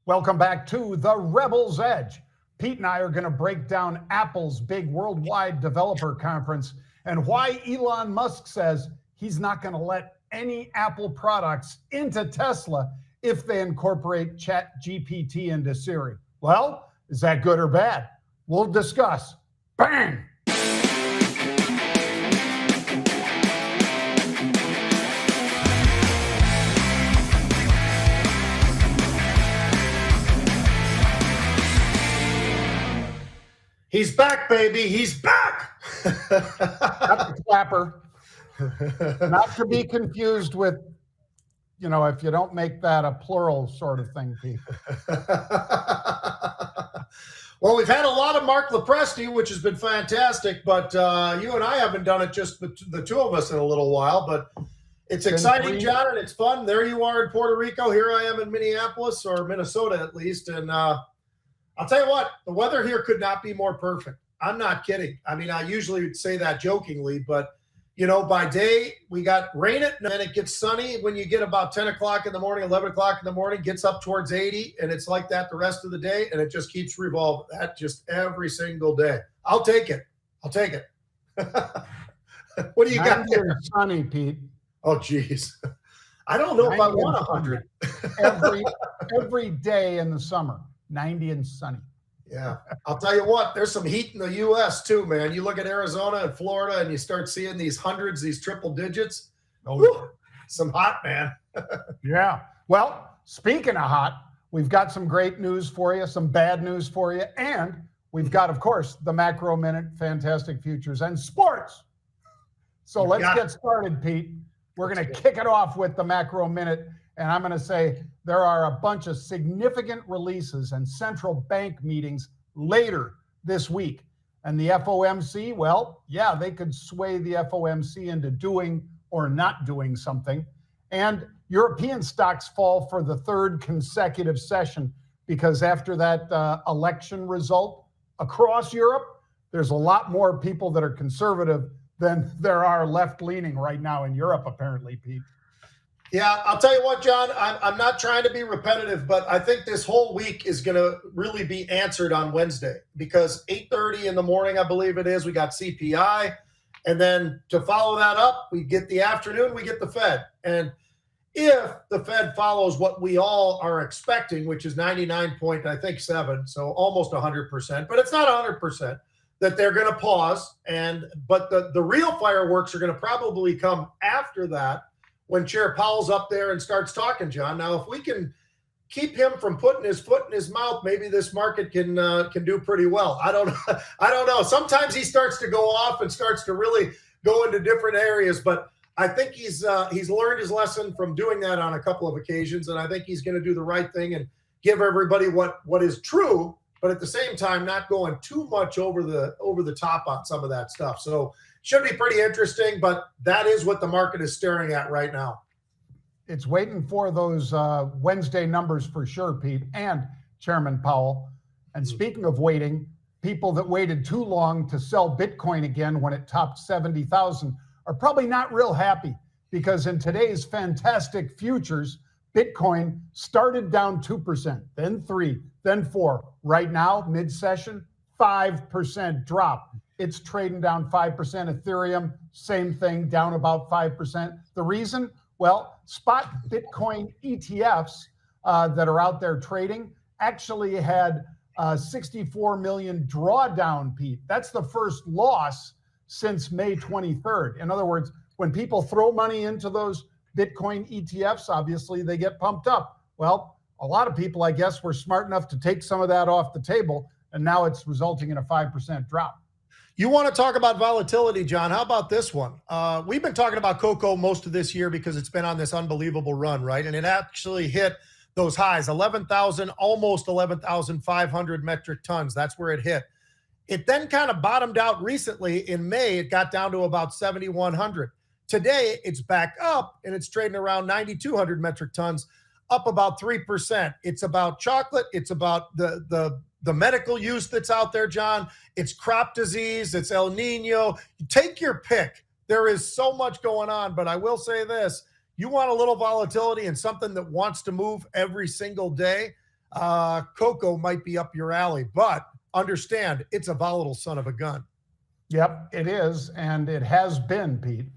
Welcome back to The Rebel's Edge. Pete and I are going to break down Apple's big worldwide developer conference and why Elon Musk says he's not going to let any Apple products into Tesla if they incorporate ChatGPT into Siri. Well, is that good or bad? We'll discuss. Bang! He's back, baby. He's back. Not the clapper. Not to be confused with, if you don't make that a plural sort of thing, Pete. Well, we've had a lot of Mark Lopresti, which has been fantastic, but you and I haven't done it, just the two of us, in a little while. But it's exciting, John, and it's fun. There you are in Puerto Rico. Here I am in Minneapolis, or Minnesota at least, and I'll tell you what, the weather here could not be more perfect. I'm not kidding. I mean, I usually say that jokingly, but, by day we got rain and then it gets sunny when you get about 10 o'clock in the morning, 11 o'clock in the morning, gets up towards 80, and it's like that the rest of the day, and it just keeps revolving. That just every single day. I'll take it. What do you got there? Sunny, Pete. Oh, geez. I don't know if I want 100. every day in the summer. 90 and sunny. Yeah. I'll tell you what, there's some heat in the U.S. too, man. You look at Arizona and Florida and you start seeing these hundreds, these triple digits. Oh, whew, some hot, man. Yeah. Well, speaking of hot, we've got some great news for you, some bad news for you, and we've got, of course, the Macro Minute, Fantastic Futures, and sports. So let's get started, Pete. We're going to kick it off with the Macro Minute. And I'm going to say there are a bunch of significant releases and central bank meetings later this week. And the FOMC, well, yeah, they could sway the FOMC into doing or not doing something. And European stocks fall for the third consecutive session because after that election result across Europe, there's a lot more people that are conservative than there are left-leaning right now in Europe, apparently, Pete. Yeah, I'll tell you what, John, I'm not trying to be repetitive, but I think this whole week is going to really be answered on Wednesday because 8:30 in the morning, I believe it is, we got CPI. And then to follow that up, we get the afternoon, we get the Fed. And if the Fed follows what we all are expecting, which is 99.7, so almost 100%, but it's not 100%, that they're going to pause. But the real fireworks are going to probably come after that, when Chair Powell's up there and starts talking, John. Now, if we can keep him from putting his foot in his mouth, maybe this market can do pretty well. I don't know. Sometimes he starts to go off and starts to really go into different areas, but I think he's learned his lesson from doing that on a couple of occasions, and I think he's going to do the right thing and give everybody what is true, but at the same time not going too much over the top on some of that stuff. So should be pretty interesting, but that is what the market is staring at right now. It's waiting for those Wednesday numbers for sure, Pete, and Chairman Powell. And speaking of waiting, people that waited too long to sell Bitcoin again when it topped 70,000 are probably not real happy because in today's fantastic futures, Bitcoin started down 2%, then 3%, then 4%. Right now, mid-session, 5% drop. It's trading down 5%. Ethereum, same thing, down about 5%. The reason? Well, spot Bitcoin ETFs that are out there trading actually had 64 million drawdown, Pete. That's the first loss since May 23rd. In other words, when people throw money into those Bitcoin ETFs, obviously they get pumped up. Well, a lot of people, I guess, were smart enough to take some of that off the table, and now it's resulting in a 5% drop. You want to talk about volatility, John? How about this one? We've been talking about cocoa most of this year because it's been on this unbelievable run, right? And it actually hit those highs, 11,000, almost 11,500 metric tons. That's where it hit. It then kind of bottomed out recently. In May, it got down to about 7,100. Today, it's back up, and it's trading around 9,200 metric tons, up about 3%. It's about chocolate. It's about the medical use that's out there, John. It's crop disease. It's El Nino. Take your pick. There is so much going on, but I will say this. You want a little volatility and something that wants to move every single day. cocoa might be up your alley, but understand it's a volatile son of a gun. Yep, it is. And it has been, Pete,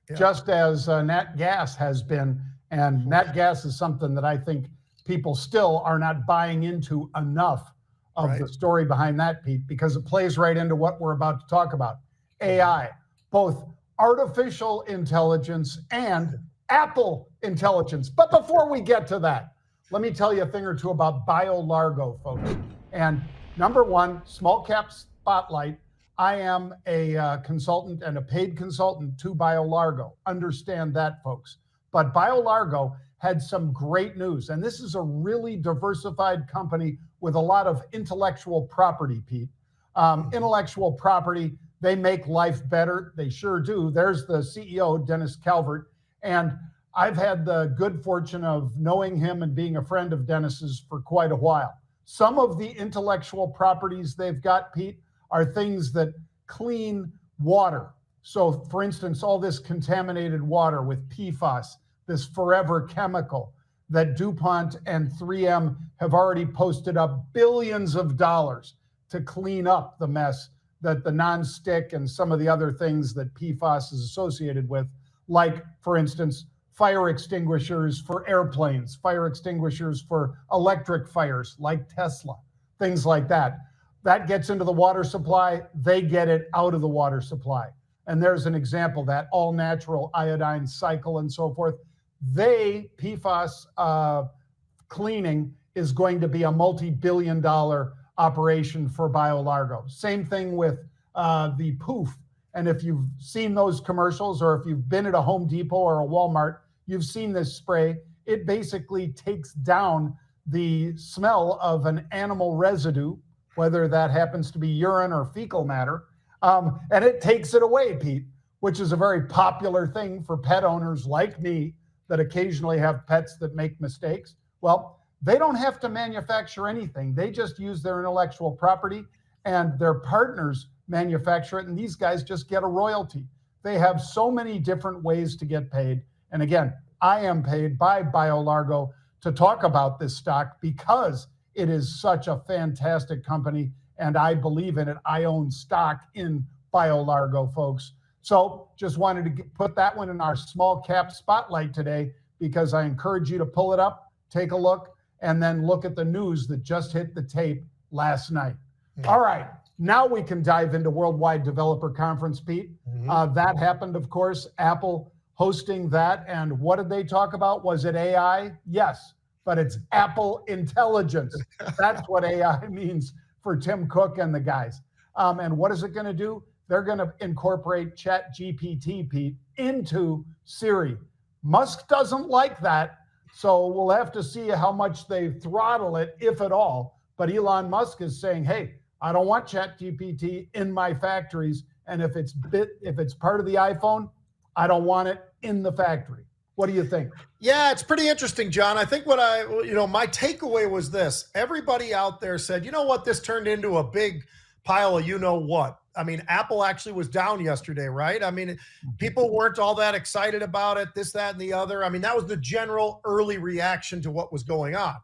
Yeah. just as nat gas has been. And nat gas is something that I think people still are not buying into enough of Right. the story behind that, Pete, because it plays right into what we're about to talk about. AI, both artificial intelligence and Apple intelligence. But before we get to that, let me tell you a thing or two about Biolargo, folks. And number one, small cap spotlight. I am a consultant and a paid consultant to Biolargo. Understand that, folks. But Biolargo had some great news. And this is a really diversified company with a lot of intellectual property, Pete. Intellectual property, they make life better. They sure do. There's the CEO, Dennis Calvert. And I've had the good fortune of knowing him and being a friend of Dennis's for quite a while. Some of the intellectual properties they've got, Pete, are things that clean water. So, for instance, all this contaminated water with PFAS, this forever chemical that DuPont and 3M have already posted up billions of dollars to clean up the mess that the nonstick and some of the other things that PFAS is associated with, like, for instance, fire extinguishers for airplanes, fire extinguishers for electric fires like Tesla, things like that. That gets into the water supply, they get it out of the water supply. And there's an example, that all natural iodine cycle and so forth. PFAS cleaning is going to be a multi-billion-dollar operation for Biolargo. Same thing with the poof. And if you've seen those commercials, or if you've been at a Home Depot or a Walmart, you've seen this spray. It basically takes down the smell of an animal residue, whether that happens to be urine or fecal matter, and it takes it away, Pete, which is a very popular thing for pet owners like me that occasionally have pets that make mistakes. Well, they don't have to manufacture anything. They just use their intellectual property, and their partners manufacture it, and these guys just get a royalty. They have so many different ways to get paid. And again, I am paid by Biolargo to talk about this stock because it is such a fantastic company, and I believe in it. I own stock in Biolargo, folks. So just wanted to put that one in our small cap spotlight today, because I encourage you to pull it up, take a look, and then look at the news that just hit the tape last night. All right, now we can dive into Worldwide Developer Conference, Pete. That happened, of course, Apple hosting that. And what did they talk about? Was it AI? Yes, but it's Apple intelligence. That's what AI means for Tim Cook and the guys. And what is it going to do? They're going to incorporate ChatGPT, Pete, into Siri. Musk doesn't like that, so we'll have to see how much they throttle it, if at all. But Elon Musk is saying, hey, I don't want ChatGPT in my factories, and if it's part of the iPhone, I don't want it in the factory. What do you think? Yeah, it's pretty interesting, John. I think my takeaway was this. Everybody out there said, you know what, this turned into a big pile of you-know-what. I mean, Apple actually was down yesterday, right? I mean, people weren't all that excited about it, this, that, and the other. I mean, that was the general early reaction to what was going on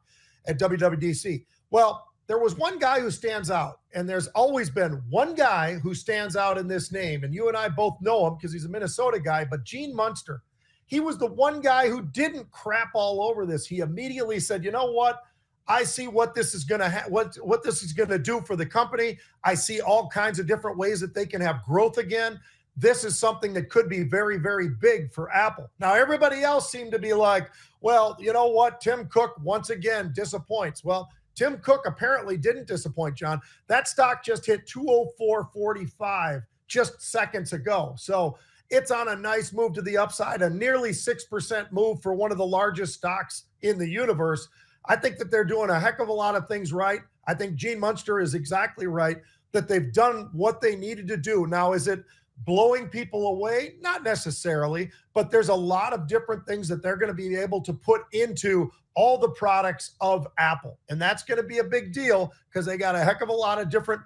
at WWDC. Well, there was one guy who stands out, and there's always been one guy who stands out in this name, and you and I both know him because he's a Minnesota guy, but Gene Munster. He was the one guy who didn't crap all over this. He immediately said, you know what? I see what this is going to what this is going to do for the company. I see all kinds of different ways that they can have growth again. This is something that could be very, very big for Apple. Now, everybody else seemed to be like, well, you know what? Tim Cook once again disappoints. Well, Tim Cook apparently didn't disappoint, John. That stock just hit 204.45 just seconds ago. So it's on a nice move to the upside, a nearly 6% move for one of the largest stocks in the universe. I think that they're doing a heck of a lot of things right. I think Gene Munster is exactly right, that they've done what they needed to do. Now, is it blowing people away? Not necessarily, but there's a lot of different things that they're going to be able to put into all the products of Apple. And that's going to be a big deal because they got a heck of a lot of different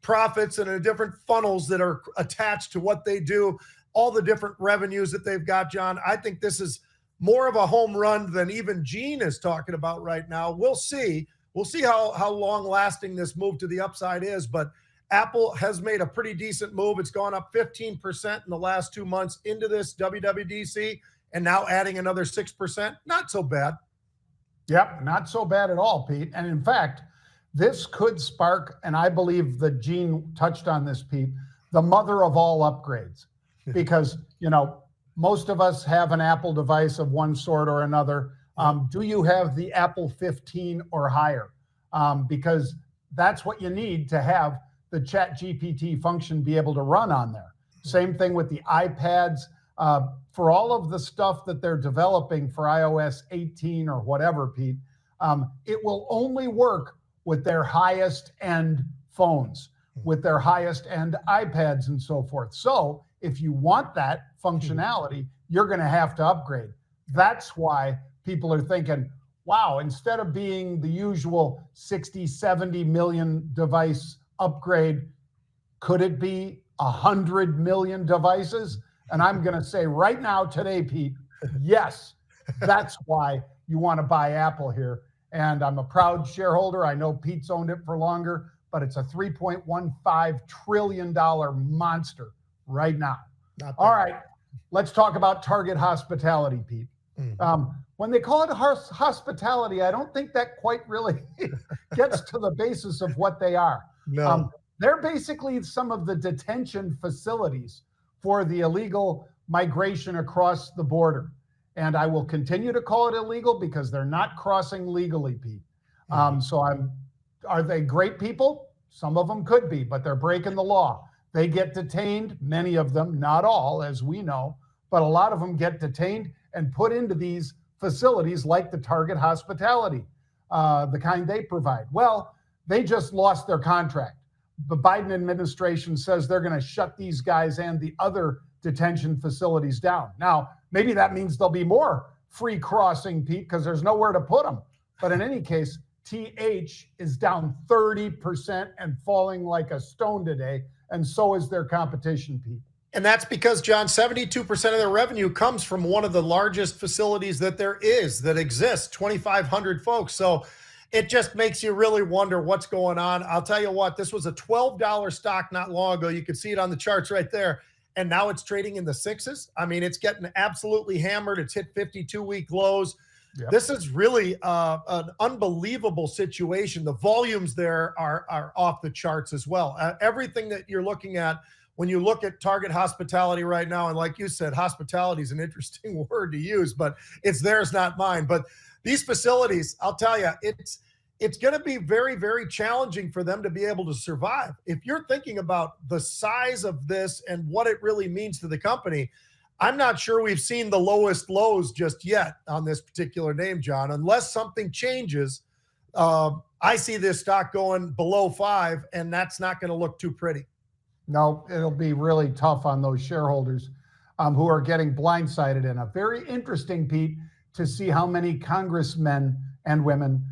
profits and different funnels that are attached to what they do, all the different revenues that they've got, John. I think this is more of a home run than even Gene is talking about right now. We'll see. we'll see how long lasting this move to the upside is. But Apple has made a pretty decent move. It's gone up 15% in the last 2 months into this WWDC, and now adding another 6%. Not so bad. Yep, not so bad at all, Pete. And in fact, this could spark, and I believe that Gene touched on this, Pete, the mother of all upgrades. Because, most of us have an Apple device of one sort or another. Do you have the Apple 15 or higher? Because that's what you need to have the ChatGPT function be able to run on there. Same thing with the iPads. For all of the stuff that they're developing for iOS 18 or whatever, Pete, it will only work with their highest end phones, with their highest end iPads and so forth. So if you want that functionality, you're going to have to upgrade. That's why people are thinking, wow, instead of being the usual 60, 70 million device upgrade, could it be 100 million devices? And I'm going to say right now, today, Pete, yes, that's why you want to buy Apple here. And I'm a proud shareholder. I know Pete's owned it for longer, but it's a $3.15 trillion monster right now. All right, let's talk about Target Hospitality, Pete. When they call it hospitality, I don't think that quite really gets to the basis of what they are. No. They're basically some of the detention facilities for the illegal migration across the border. And I will continue to call it illegal because they're not crossing legally, Pete. Are they great people? Some of them could be, but they're breaking the law. They get detained, many of them, not all, as we know, but a lot of them get detained and put into these facilities like the Target Hospitality, the kind they provide. Well, they just lost their contract. The Biden administration says they're going to shut these guys and the other detention facilities down. Now, maybe that means there'll be more free crossing, Pete, because there's nowhere to put them. But in any case, TH is down 30% and falling like a stone today, and so is their competition, Pete. And that's because, John, 72% of their revenue comes from one of the largest facilities that exists, 2,500 folks. So it just makes you really wonder what's going on. I'll tell you what, this was a $12 stock not long ago. You can see it on the charts right there. And now it's trading in the sixes. I mean, it's getting absolutely hammered. It's hit 52-week lows. Yep. This is really an unbelievable situation. The volumes there are off the charts as well. Everything that you're looking at, when you look at Target Hospitality right now, and like you said, hospitality is an interesting word to use, but it's theirs, not mine. But these facilities, I'll tell you, it's going to be very, very challenging for them to be able to survive. If you're thinking about the size of this and what it really means to the company, I'm not sure we've seen the lowest lows just yet on this particular name, John. Unless something changes, I see this stock going below 5, and that's not going to look too pretty. No, it'll be really tough on those shareholders who are getting blindsided. And a very interesting, Pete, to see how many congressmen and women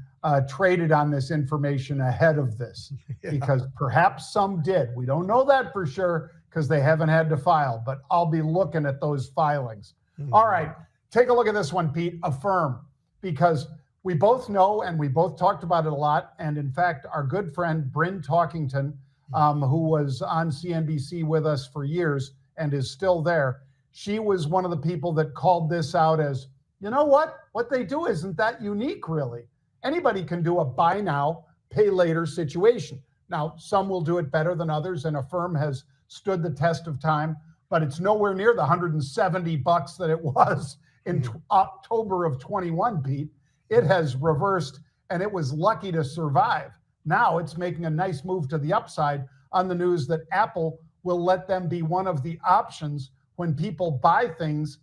traded on this information ahead of this, because perhaps some did. We don't know that for sure because they haven't had to file, but I'll be looking at those filings. All right, take a look at this one, Pete, Affirm, because we both know and we both talked about it a lot. And in fact, our good friend Bryn Talkington, who was on CNBC with us for years and is still there, she was one of the people that called this out as, you know what they do isn't that unique, really. Anybody can do a buy now, pay later situation. Now, some will do it better than others, and Affirm has stood the test of time, but it's nowhere near the $170 that it was in October of 21, Pete. It has reversed, and it was lucky to survive. Now it's making a nice move to the upside on the news that Apple will let them be one of the options when people buy things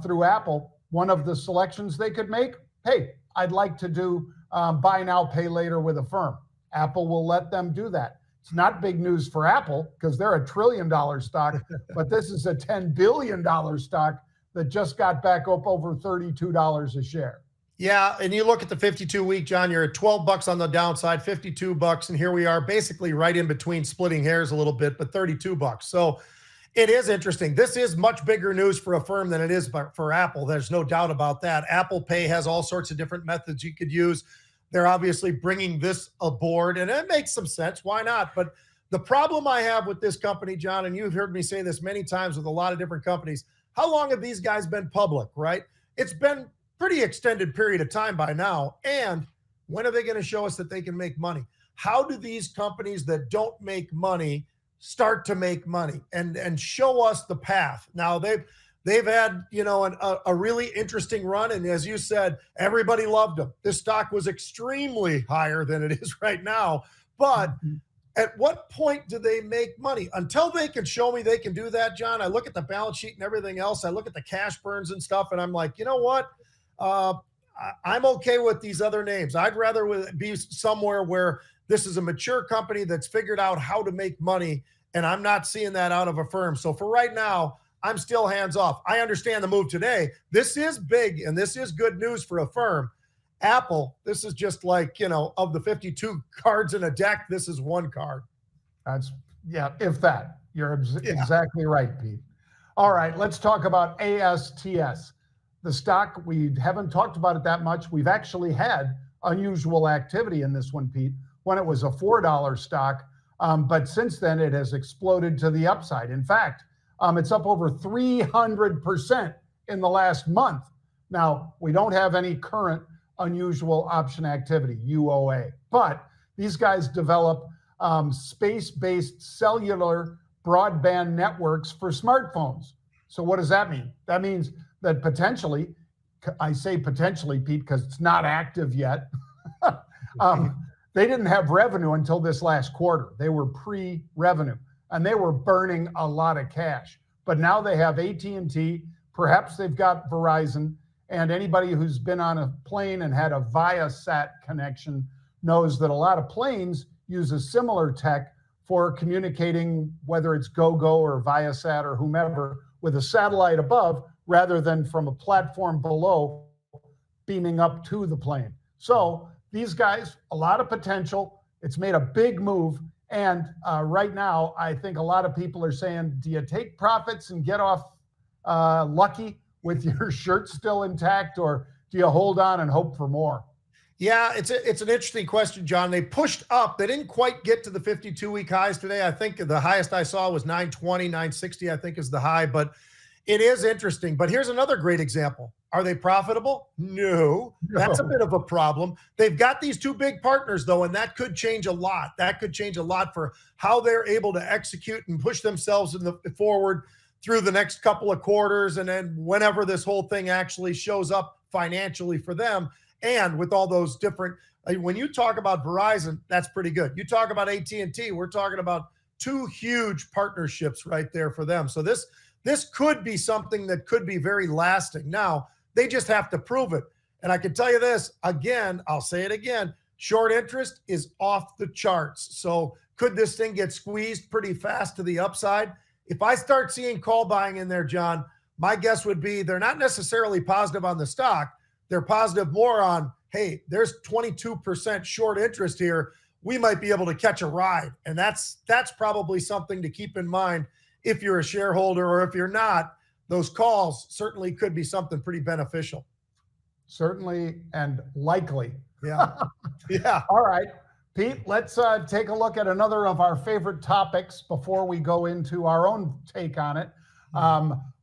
through Apple. One of the selections they could make, hey, I'd like to do buy now, pay later with Affirm. Apple will let them do that. It's not big news for Apple because they're a $1 trillion stock, but this is a $10 billion stock that just got back up over $32 a share. Yeah, and you look at the 52-week, John, you're at $12 on the downside, $52, and here we are basically right in between, splitting hairs a little bit, but $32. So it is interesting. This is much bigger news for Affirm than it is for Apple. There's no doubt about that. Apple Pay has all sorts of different methods you could use. they're obviously bringing this aboard, and it makes some sense. Why not? But the problem I have with this company, John, and you've heard me say this many times with a lot of different companies, how long have these guys been public, right? It's been pretty extended period of time by now. And when are they going to show us that they can make money? How do these companies that don't make money start to make money and show us the path? Now they've had, a really interesting run. And as you said, everybody loved them. This stock was extremely higher than it is right now. But at what point do they make money? Until they can show me they can do that, John, I look at the balance sheet and everything else. I look at the cash burns and stuff, and I'm like, you know what? I'm okay with these other names. I'd rather be somewhere where this is a mature company that's figured out how to make money, and I'm not seeing that out of Affirm. So for right now, I'm still hands off. I understand the move today. This is big, and this is good news for Affirm. Apple, this is just like, of the 52 cards in a deck, this is one card. If that. You're exactly right, Pete. All right, let's talk about ASTS. The stock, we haven't talked about it that much. We've actually had unusual activity in this one, Pete, when it was a $4 stock. But since then, it has exploded to the upside. In fact, it's up over 300% in the last month. Now, we don't have any current unusual option activity, UOA, but these guys develop space-based cellular broadband networks for smartphones. So what does that mean? That means that potentially, I say potentially, Pete, because it's not active yet, they didn't have revenue until this last quarter. They were pre-revenue, and they were burning a lot of cash. But now they have AT&T, perhaps they've got Verizon, and anybody who's been on a plane and had a Viasat connection knows that a lot of planes use a similar tech for communicating, whether it's GoGo or Viasat or whomever, with a satellite above rather than from a platform below beaming up to the plane. So these guys, a lot of potential. It's made a big move. And right now, I think a lot of people are saying, do you take profits and get off lucky with your shirt still intact, or do you hold on and hope for more? Yeah, it's an interesting question, John. They pushed up. They didn't quite get to the 52-week highs today. I think the highest I saw was 920, 960, I think is the high. But it is interesting. But here's another great example. Are they profitable? No. That's a bit of a problem. They've got these two big partners, though, and that could change a lot. That could change a lot for how they're able to execute and push themselves forward through the next couple of quarters, and then whenever this whole thing actually shows up financially for them. And with all those different, when you talk about Verizon, that's pretty good. You talk about AT&T, we're talking about two huge partnerships right there for them. So this could be something that could be very lasting. Now, they just have to prove it. And I can tell you this, again, I'll say it again, short interest is off the charts. So could this thing get squeezed pretty fast to the upside? If I start seeing call buying in there, John, my guess would be they're not necessarily positive on the stock. They're positive more on, hey, there's 22% short interest here. We might be able to catch a ride. And that's probably something to keep in mind if you're a shareholder, or if you're not, those calls certainly could be something pretty beneficial. Certainly and likely. Yeah. Yeah. All right. Pete, let's take a look at another of our favorite topics before we go into our own take on it.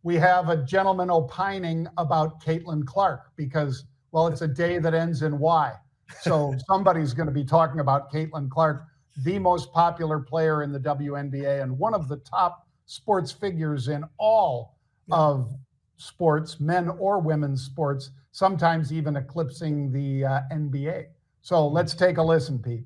We have a gentleman opining about Caitlyn Clark because, well, it's a day that ends in Y. So somebody's going to be talking about Caitlyn Clark, the most popular player in the WNBA and one of the top sports figures in all of sports, men or women's sports, sometimes even eclipsing the NBA. So let's take a listen, Pete.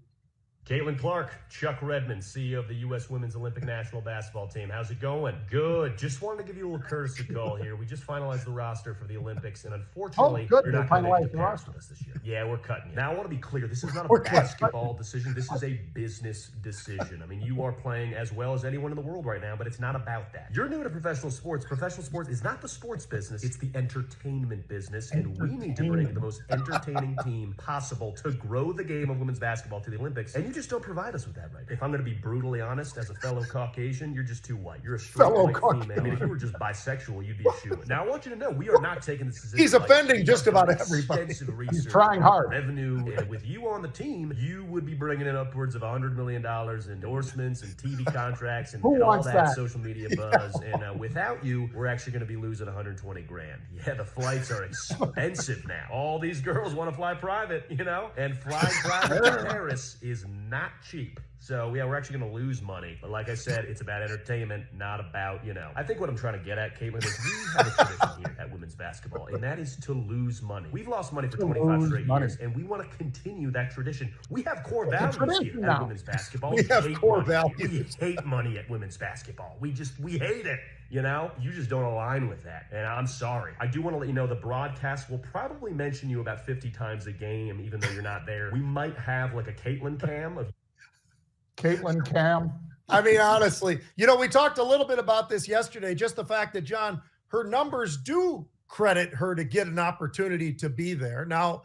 Caitlyn Clark, Chuck Redmond, CEO of the U.S. Women's Olympic National Basketball Team. How's it going? Good. Just wanted to give you a little courtesy call here. We just finalized the roster for the Olympics, and unfortunately, you're not going to finalize make the roster with us this year. Yeah, we're cutting you. Now, I want to be clear. This is not a basketball decision. This is a business decision. I mean, you are playing as well as anyone in the world right now, but it's not about that. You're new to professional sports. Professional sports is not the sports business. It's the entertainment business, and we need to bring the most entertaining team possible to grow the game of women's basketball to the Olympics. And you just don't provide us with that right now. If I'm going to be brutally honest, as a fellow Caucasian, you're just too white. You're a straight Fellow white Caucasian. female. I mean, if you were just bisexual, you'd be a shoo-in. Now, I want you to know, we are not taking this position. He's offending just about everybody. Extensive research, He's trying hard. revenue, and with you on the team, you would be bringing in upwards of $100 million in endorsements and TV contracts and, Who and all wants that, that? social media buzz. And without you, we're actually going to be losing 120 grand. Yeah, the flights are expensive now. All these girls want to fly private, you know, and flying private to Paris is not cheap. So, yeah, we're actually going to lose money. But like I said, it's about entertainment, not about, you know. I think what I'm trying to get at, Caitlyn, is we have a tradition here at women's basketball, and that is to lose money. We've lost money for 25 straight years, and we want to continue that tradition. We have core values here at women's basketball. We have core values. We hate money at women's basketball. We hate it. You know, you just don't align with that. And I'm sorry. I do want to let you know the broadcast will probably mention you about 50 times a game, even though you're not there. We might have like a Caitlyn cam of Caitlyn Cam. I mean, honestly, you know, we talked a little bit about this yesterday, just the fact that, John, her numbers do credit her to get an opportunity to be there. Now,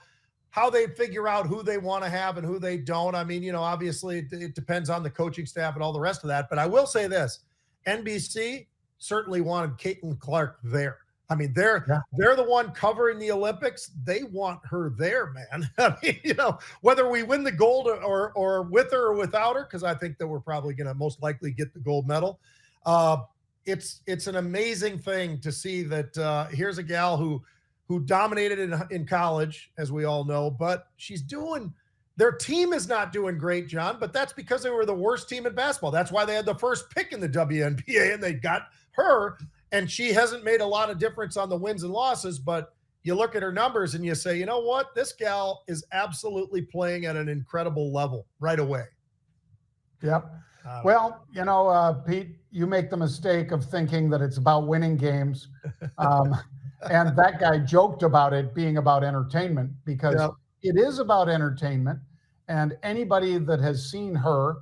how they figure out who they want to have and who they don't, I mean, you know, obviously it depends on the coaching staff and all the rest of that. But I will say this, NBC certainly wanted Caitlyn Clark there. I mean, they're the one covering the Olympics. They want her there, man. I mean, you know, whether we win the gold or with her or without her, because I think that we're probably going to most likely get the gold medal. It's an amazing thing to see that here's a gal who dominated in college, as we all know, but their team is not doing great, John, but that's because they were the worst team in basketball. That's why they had the first pick in the WNBA, and they got her. And she hasn't made a lot of difference on the wins and losses, but you look at her numbers and you say, you know what? This gal is absolutely playing at an incredible level right away. Yep. Well, you know, Pete, you make the mistake of thinking that it's about winning games. And that guy joked about it being about entertainment, because it is about entertainment. And anybody that has seen her,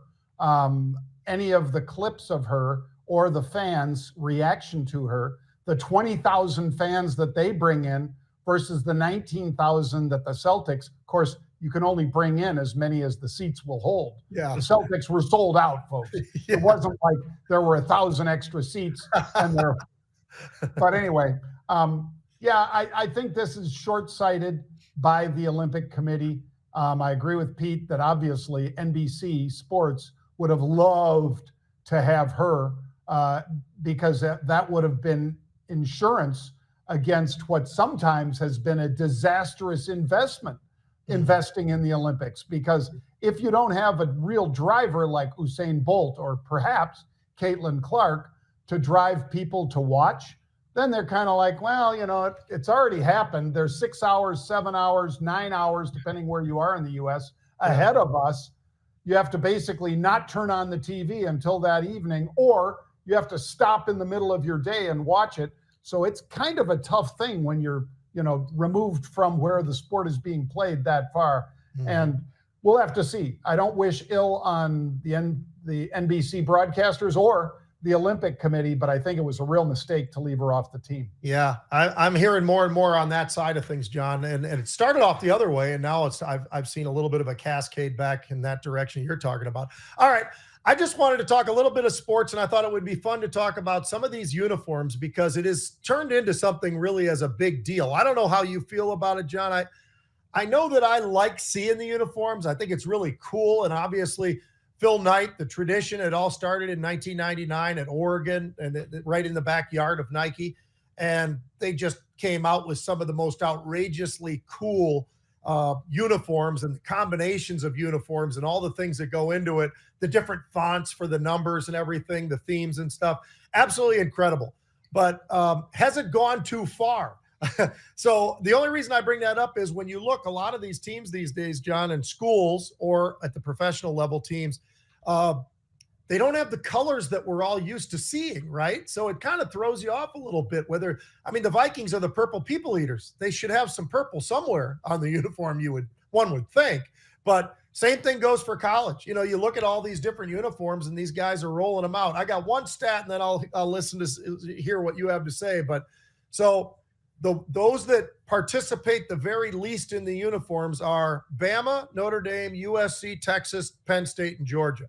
any of the clips of her, or the fans' reaction to her, the 20,000 fans that they bring in versus the 19,000 that the Celtics, of course, you can only bring in as many as the seats will hold. Yeah. The Celtics were sold out, folks. It wasn't like there were 1,000 extra seats. But anyway, I think this is short-sighted by the Olympic Committee. I agree with Pete that obviously NBC Sports would have loved to have her, because that would have been insurance against what sometimes has been a disastrous investment, investing in the Olympics. Because if you don't have a real driver like Usain Bolt or perhaps Caitlyn Clark to drive people to watch, then they're kind of like, well, you know, it's already happened. There's 6 hours, 7 hours, 9 hours, depending where you are in the U.S., ahead of us. You have to basically not turn on the TV until that evening, or you have to stop in the middle of your day and watch it. So it's kind of a tough thing when you're, you know, removed from where the sport is being played that far. Mm-hmm. And we'll have to see. I don't wish ill on the NBC broadcasters or the Olympic Committee, but I think it was a real mistake to leave her off the team. Yeah, I'm hearing more and more on that side of things, John. And it started off the other way, and now I've seen a little bit of a cascade back in that direction you're talking about. All right, I just wanted to talk a little bit of sports, and I thought it would be fun to talk about some of these uniforms because it has turned into something really as a big deal. I don't know how you feel about it, John. I know that I like seeing the uniforms. I think it's really cool, and obviously Phil Knight, the tradition, it all started in 1999 at Oregon and right in the backyard of Nike. And they just came out with some of the most outrageously cool uniforms and the combinations of uniforms and all the things that go into it, the different fonts for the numbers and everything, the themes and stuff. Absolutely incredible. But has it gone too far? So the only reason I bring that up is when you look, a lot of these teams these days, John, in schools or at the professional level teams, they don't have the colors that we're all used to seeing, right? So it kind of throws you off a little bit. The Vikings are the purple people eaters. They should have some purple somewhere on the uniform, one would think. But same thing goes for college. You know, you look at all these different uniforms and these guys are rolling them out. I got one stat and then I'll listen to hear what you have to say. But so those that participate the very least in the uniforms are Bama, Notre Dame, USC, Texas, Penn State, and Georgia.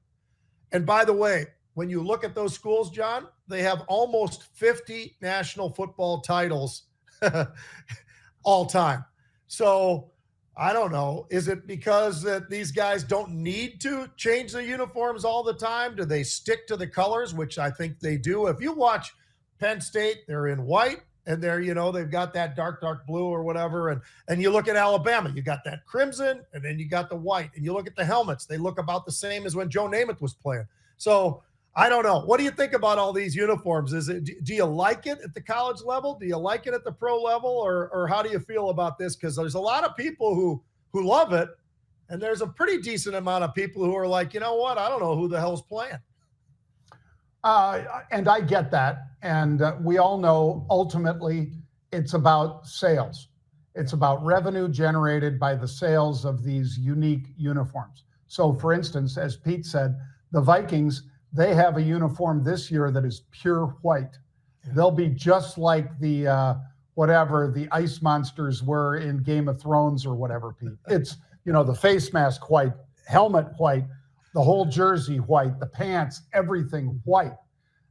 And by the way, when you look at those schools, John, they have almost 50 national football titles all time. So I don't know. Is it because that these guys don't need to change their uniforms all the time? Do they stick to the colors, which I think they do? If you watch Penn State, they're in white, and they're, they've got that dark blue or whatever. And you look at Alabama, you got that crimson, and then you got the white. And you look at the helmets, they look about the same as when Joe Namath was playing. So I don't know. What do you think about all these uniforms? Do you like it at the college level? Do you like it at the pro level? Or how do you feel about this? Because there's a lot of people who love it, and there's a pretty decent amount of people who are like, you know what? I don't know who the hell's playing. And I get that. And we all know ultimately it's about sales. It's about revenue generated by the sales of these unique uniforms. So for instance, as Pete said, the Vikings, they have a uniform this year that is pure white. Yeah. They'll be just like the whatever the ice monsters were in Game of Thrones or whatever, Pete. It's, the face mask white, helmet white, the whole jersey white, the pants, everything white.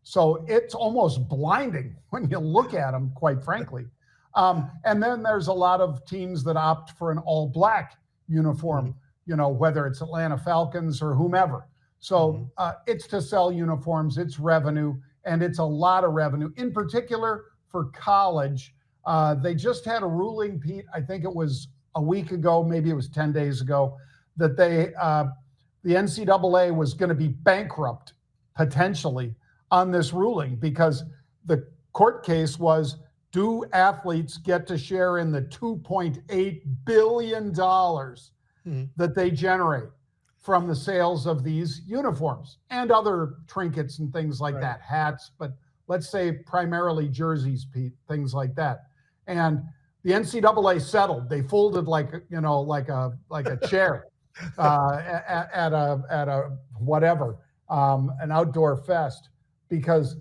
So it's almost blinding when you look at them, quite frankly. And then there's a lot of teams that opt for an all black uniform, whether it's Atlanta Falcons or whomever. So it's to sell uniforms, it's revenue, and it's a lot of revenue. In particular for college, they just had a ruling, Pete, I think it was a week ago, maybe it was 10 days ago, that the NCAA was going to be bankrupt potentially on this ruling, because the court case was, do athletes get to share in the $2.8 billion that they generate from the sales of these uniforms and other trinkets and things like that, hats, but let's say primarily jerseys, Pete, things like that. And the NCAA settled. They folded like a chair at a whatever, an outdoor fest, because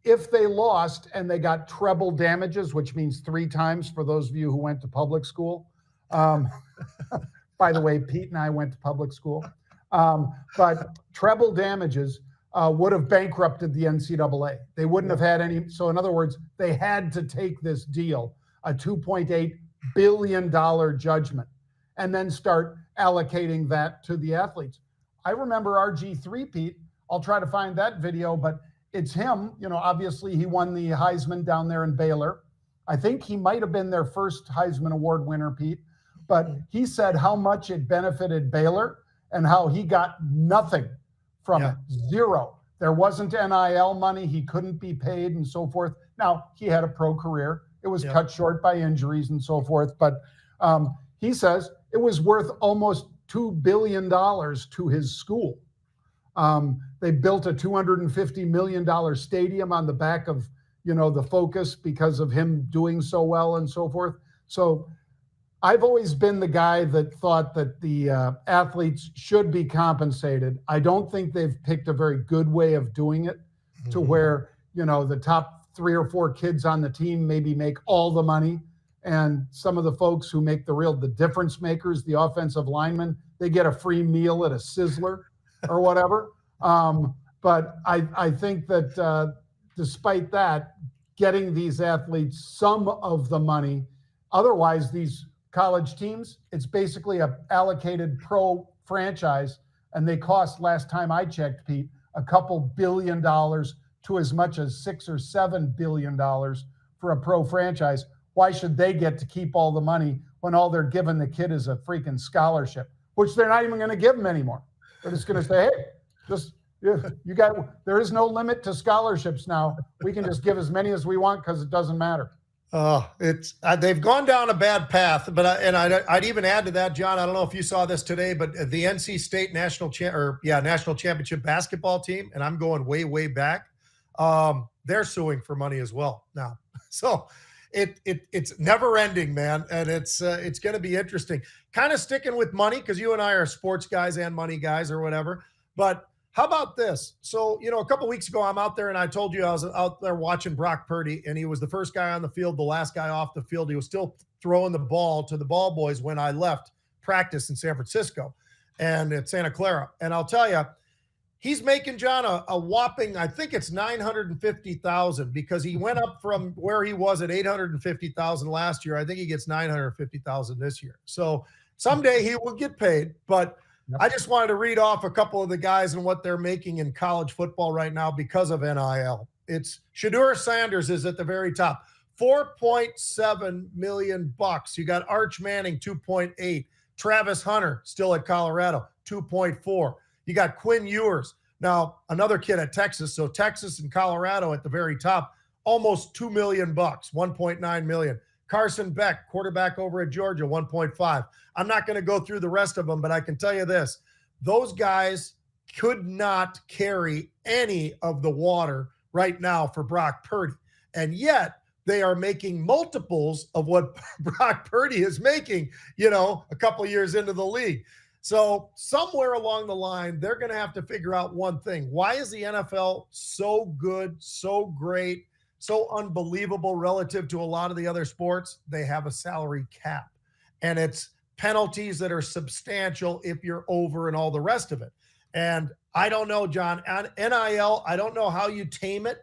if they lost and they got treble damages, which means 3 times for those of you who went to public school. By the way, Pete and I went to public school. But treble damages would have bankrupted the NCAA. They wouldn't have had any. So in other words, they had to take this deal, a $2.8 billion judgment, and then start allocating that to the athletes. I remember RG3, Pete. I'll try to find that video, but it's him. Obviously he won the Heisman down there in Baylor. I think he might have been their first Heisman Award winner, Pete, but he said how much it benefited Baylor and how he got nothing from it, zero. There wasn't NIL money. He couldn't be paid and so forth. Now, he had a pro career. It was cut short by injuries and so forth. But he says it was worth almost $2 billion to his school. They built a $250 million stadium on the back of, the Focus because of him doing so well and so forth. So I've always been the guy that thought that the athletes should be compensated. I don't think they've picked a very good way of doing it to where, the top 3 or 4 kids on the team maybe make all the money. And some of the folks who make the difference makers, the offensive linemen, they get a free meal at a Sizzler or whatever. But I think that despite that, getting these athletes some of the money, otherwise these college teams, it's basically a allocated pro franchise, and they cost, last time I checked, Pete, a couple $2 billion to as much as $6 or $7 billion for a pro franchise. Why should they get to keep all the money when all they're giving the kid is a freaking scholarship, which they're not even going to give them anymore? They're just going to say, hey, there is no limit to scholarships now. We can just give as many as we want because it doesn't matter. They've gone down a bad path, but I'd even add to that, John. I don't know if you saw this today, but the NC State national championship basketball team, and I'm going way back. They're suing for money as well now. So it's never ending, man, and it's going to be interesting. Kind of sticking with money because you and I are sports guys and money guys or whatever. But How about this? So, a couple weeks ago, I'm out there and I told you I was out there watching Brock Purdy, and he was the first guy on the field, the last guy off the field. He was still throwing the ball to the ball boys when I left practice in San Francisco and at Santa Clara. And I'll tell you, he's making, John, a whopping, I think it's $950,000, because he went up from where he was at $850,000 last year. I think he gets $950,000 this year. So someday he will get paid, but I just wanted to read off a couple of the guys and what they're making in college football right now because of NIL. It's Shedeur Sanders is at the very top, $4.7 million. You got Arch Manning, 2.8. Travis Hunter, still at Colorado, 2.4. You got Quinn Ewers, now another kid at Texas. So Texas and Colorado at the very top, almost $2 million, $1.9 million. Carson Beck, quarterback over at Georgia, 1.5. I'm not going to go through the rest of them, but I can tell you this. Those guys could not carry any of the water right now for Brock Purdy. And yet they are making multiples of what Brock Purdy is making, a couple years into the league. So somewhere along the line, they're going to have to figure out one thing. Why is the NFL so good, so great, so unbelievable relative to a lot of the other sports? They have a salary cap, and it's penalties that are substantial if you're over and all the rest of it. And I don't know, John, on NIL, I don't know how you tame it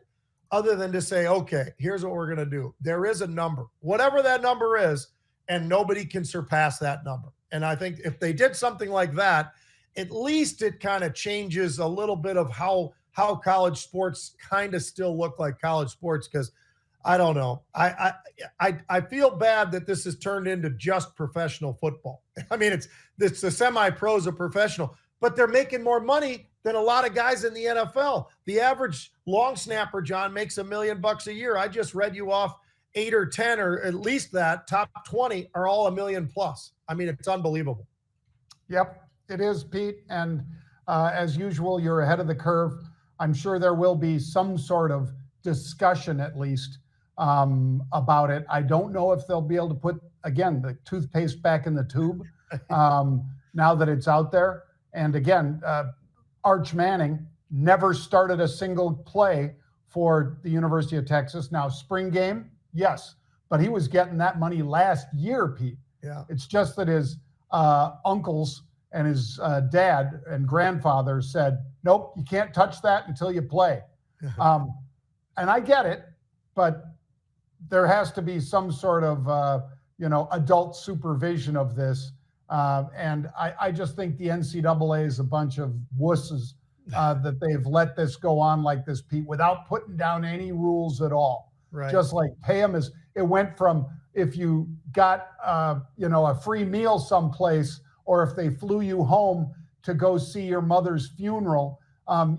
other than to say, okay, here's what we're going to do. There is a number, whatever that number is, and nobody can surpass that number. And I think if they did something like that, at least it kind of changes a little bit of how college sports kind of still look like college sports, because I don't know. I feel bad that this has turned into just professional football. I mean, it's the semi-pros of professional, but they're making more money than a lot of guys in the NFL. The average long snapper, John, makes $1 million a year. I just read you off 8 or 10, or at least that top 20 are all $1 million plus. I mean, it's unbelievable. Yep, it is, Pete. And as usual, you're ahead of the curve. I'm sure there will be some sort of discussion, at least, about it. I don't know if they'll be able to put, again, the toothpaste back in the tube now that it's out there. And again, Arch Manning never started a single play for the University of Texas. Now, spring game, yes, but he was getting that money last year, Pete. Yeah. It's just that his uncles and his dad and grandfather said, nope, you can't touch that until you play. And I get it, but there has to be some sort of, adult supervision of this. And I just think the NCAA is a bunch of wusses that they've let this go on like this, Pete, without putting down any rules at all. Right. Just like pay them as it went from, if you got, a free meal someplace, or if they flew you home to go see your mother's funeral,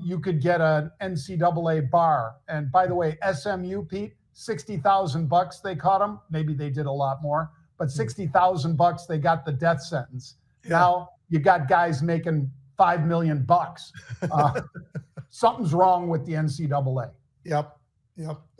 you could get an NCAA bar. And by the way, SMU, Pete, $60,000 they caught them. Maybe they did a lot more, but $60,000 they got the death sentence. Yeah. Now you got guys making $5 million. Something's wrong with the NCAA. Yep,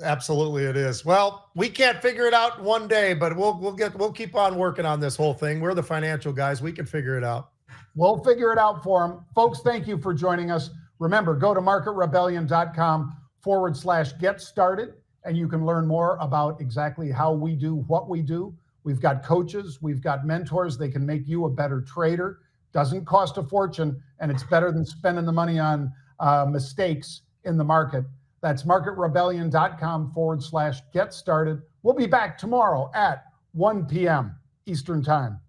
absolutely it is. Well, we can't figure it out one day, but we'll keep on working on this whole thing. We're the financial guys. We can figure it out. We'll figure it out for them. Folks, thank you for joining us. Remember, go to marketrebellion.com/get started, and you can learn more about exactly how we do what we do. We've got coaches, we've got mentors. They can make you a better trader. Doesn't cost a fortune, and it's better than spending the money on mistakes in the market. That's marketrebellion.com/get started. We'll be back tomorrow at 1 p.m. Eastern Time.